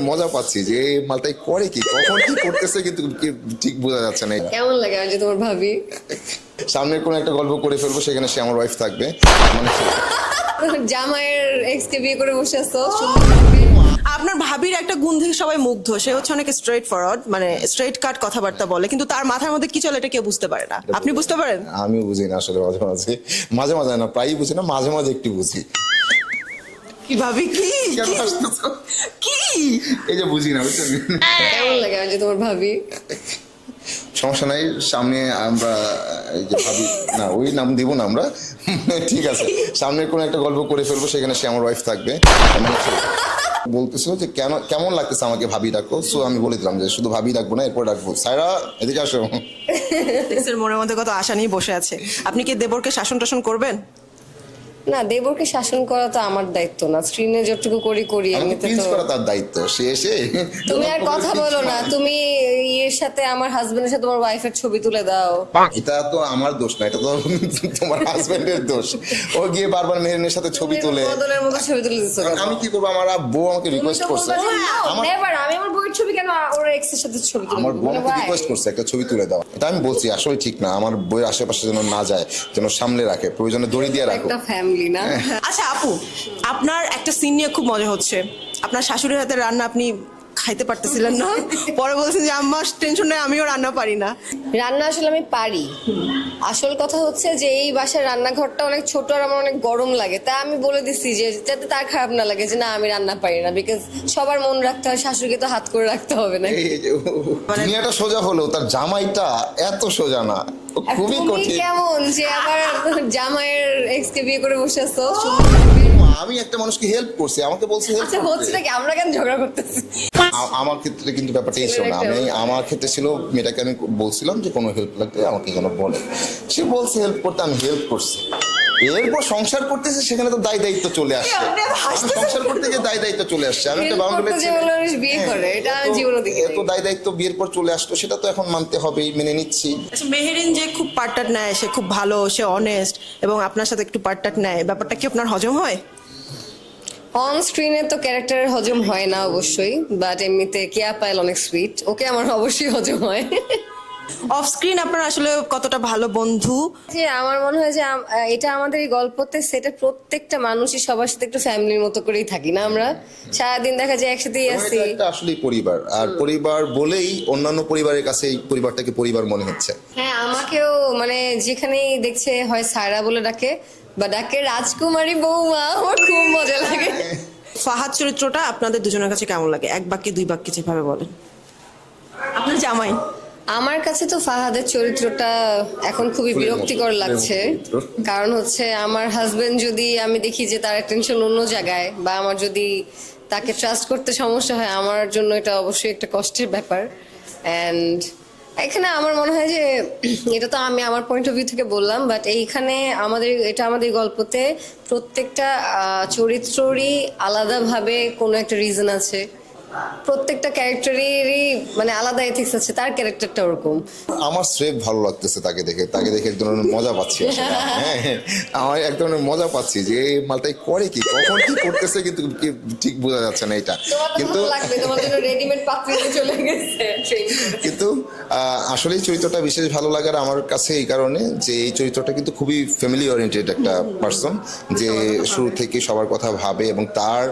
মজা পাচ্ছি যে এই মালটাই করে কি, কখন কি করতেছে কিন্তু ঠিক বোঝা যাচ্ছে না। কেমন লাগে আমি যে তোমার ভাবি? সামনের কোনো একটা গল্প করে ফেলবো, সেখানে সে আমার ওয়াইফ থাকবে, মানে জামাইয়ের এক্স কে বিয়ে করে বসে আছো। আপনার ভাবির একটা গুণ থেকে সবাই মুগ্ধ, সে হচ্ছে অনেক স্ট্রেট ফরওয়ার্ড, মানে স্ট্রেট কাট কথাবার্তা বলে, কিন্তু তার মাথার মধ্যে কি চলে এটা কেউ বুঝতে পারে না। আপনি বুঝতে পারেন? আমিও বুঝি না আসলে, মাঝে মাঝে মাঝে মাঝে না, প্রায়ই বুঝি না, মাঝে মাঝে একটু বুঝি। কি ভাবি কি কেন হাসতেছো? কি এই যে বুঝি না, বুঝছেন? কেমন লাগে আমি যে তোমার ভাবি? সমস্যা নাই, সামনে আমরা এই যে ভাবি না, ওই নাম দিব না আমরা, ঠিক আছে, সামনের কোনো একটা গল্প করে ফেলবো, সেখানে সে আমার ওয়াইফ থাকবে। মানে বলতেছিল যে কেমন লাগতেছে আমাকে ভাবি ডাকো, সো আমি বলে দিলাম যে শুধু ভাবি ডাকবো না, এরপর ডাকবো সায়রা এদিকে আসো। এক্সের মনের মধ্যে কত আশা নিয়ে বসে আছে। আপনি কি দেবরকে শাসন টাসন করবেন? না, দেবরকে শাসন করা তো আমার দায়িত্ব না, স্ক্রিনে যতটুকু করি আমাকে এমনিতে প্রিন্স তো। করা তার দায়িত্ব, সে এসে তুমি আর কথা বলো না, তুমি এর সাথে আমার হাজবেন্ডের সাথে তোমার ওয়াইফের ছবি তুলে দাও। এটা তো আমার দোষ না, এটা তো তোমার হাজবেন্ডের দোষ। ও গিয়ে বারবার মেহরিনের সাথে ছবি তুলে, বদলের মতো ছবি তুলে দিচ্ছ কেন? আমি কি করবো? আমার বউ আমাকে রিকোয়েস্ট করছে, নেভার, আমি আমার বউয়ের ছবি কেন ওর এক্স এর সাথে ছবি তুলে আমার দিব? বউ মানে আমাকে why? রিকোয়েস্ট করছে একটা ছবি তুলে দাও। এটা আমি বলছি আসলে ঠিক না, আমার বইয়ের আশেপাশে যেন না যায়, যেন সামনে রাখে, প্রয়োজনে দড়ি দিয়ে রাখো। একটা ফ্যামিলি না? আচ্ছা আপু, আপনার একটা সিন নিয়ে খুব মজা হচ্ছে। আপনার শাশুড়ির হাতের রান্না আপনি খাইতে পারতেছিলেন না, পরে বলছেন যে আম্মা টেনশন নেই, আমিও রান্না পারি না। রান্না আসলে আমি পারি, আসল কথা হচ্ছে যে এই বাসার রান্নাঘরটা অনেক ছোট আর আমার অনেক গরম লাগে, তাই আমি বলে দিচ্ছি যে যাতে তার খারাপ না লাগে যে না আমি রান্না পারি না, বিকজ সবার মন রাখতে হয়, শাশুড়িকে তো হাত করে রাখতে হবে না। এই যে দুনিয়াটা সোজা হলো, তার জামাইটা এত সোজা না, ও খুবই তুমি কঠিন। কেমন যে আবার জামাইয়ের এক্স কে বিয়ে করে বসে আছো? আমি একটা মানুষকে হেল্প করছি, আমাকে বলছে হেল্প আচ্ছা হচ্ছে নাকি, আমরা কেন ঝগড়া করতেছি? আমার ক্ষেত্রে কিন্তু ব্যাপারটা এই ছিল না, আমি আমার ক্ষেত্রে ছিল মেয়েটাকে আমি বলছিলাম যে কোনো হেল্প লাগলে আমাকে যেন বলে, সে বলছে হেল্প করতে, আমি হেল্প করছি। এরপর সংসার করতেছে, সেখানে তো দায় দায়িত্ব চলে আসছে, সংসার করতে গিয়ে দায় দায়িত্ব চলে আসছে। আমি একটা বাউন্ডারি বিয়ে করে, এটা আমি জীবনে দেখি এত দায় দায়িত্ব বিয়ের পর চলে আসতো, সেটা তো এখন মানতে হবেই, মেনে নিচ্ছি। আচ্ছা, মেহেরিন যে খুব পার্টটার নেয়, সে খুব ভালো, সে অনেস্ট এবং আপনার সাথে একটু পার্টটার নেয়, ব্যাপারটা কি আপনার হজম হয়? অন স্ক্রিনে তো ক্যারেক্টারের হজম হয় না অবশ্যই, বাট এমনিতে কেয়া পায়েল অনেক সুইট, ওকে আমার অবশ্যই হজম হয়। অফ স্ক্রিন আপনার আসলে কতটা ভালো বন্ধু? যে আমার মনে হয় যে এটা আমাদের এই গল্পতে সেটা প্রত্যেকটা মানুষই সবার সাথে একটু ফ্যামিলির মতো করেই থাকি না আমরা, সারাদিন দেখা যায় একসাথেই আছি। এটা আসলে পরিবার, আর পরিবার বলেই অন্যান্য পরিবারের কাছে এই পরিবারটাকে পরিবার মনে হচ্ছে। হ্যাঁ, আমাকেও মানে যেখানেই দেখছে হয় সায়রা বলে ডাকে বা ডাকে রাজকুমারী বৌমা, আমার খুব মজা লাগে। ফাহাদ চরিত্রটা আপনাদের দুজনের কাছে কেমন লাগে? এক বাক্যে দুই বাক্যে যেভাবে বলেন। আপনার জামাই আমার কাছে তো ফাহাদের চরিত্রটা এখন খুবই বিরক্তিকর লাগছে, কারণ হচ্ছে আমার হাজবেন্ড যদি আমি দেখি যে তার টেনশন অন্য জায়গায়, বা আমার যদি তাকে ট্রাস্ট করতে সমস্যা হয়, আমার জন্য এটা অবশ্যই একটা কষ্টের ব্যাপার। অ্যান্ড এখানে আমার মনে হয় যে এটা তো আমি আমার পয়েন্ট অফ ভিউ থেকে বললাম, বাট এইখানে আমাদের গল্পতে প্রত্যেকটা চরিত্ররই আলাদাভাবে কোনো একটা রিজন আছে, প্রত্যেকটা ক্যারেক্টারেরই মানে আলাদা এথিক্স আছে, তার ক্যারেক্টারটা ওরকম। আমার স্রেফ ভালো লাগতেছে তাকে দেখে এক ধরনের মজা পাচ্ছি আসলে। হ্যাঁ, আমার এক ধরনের মজা পাচ্ছি যে এই মালটাই করে কি, কখন কি করতেছে কিন্তু ঠিক বোঝা যাচ্ছে না এটা। কিন্তু তোমার জন্য রেডিমেড পাত্রী চলে গেছে ট্রেন করে। কিন্তু আসলে এই চরিত্রটা বিশেষ ভালো লাগার আমার কাছে এই কারণে যে এই চরিত্রটা কিন্তু খুবই ফ্যামিলি ওরিয়েন্টেড একটা পার্সন, যে শুরু থেকে সবার কথা ভাবে এবং তার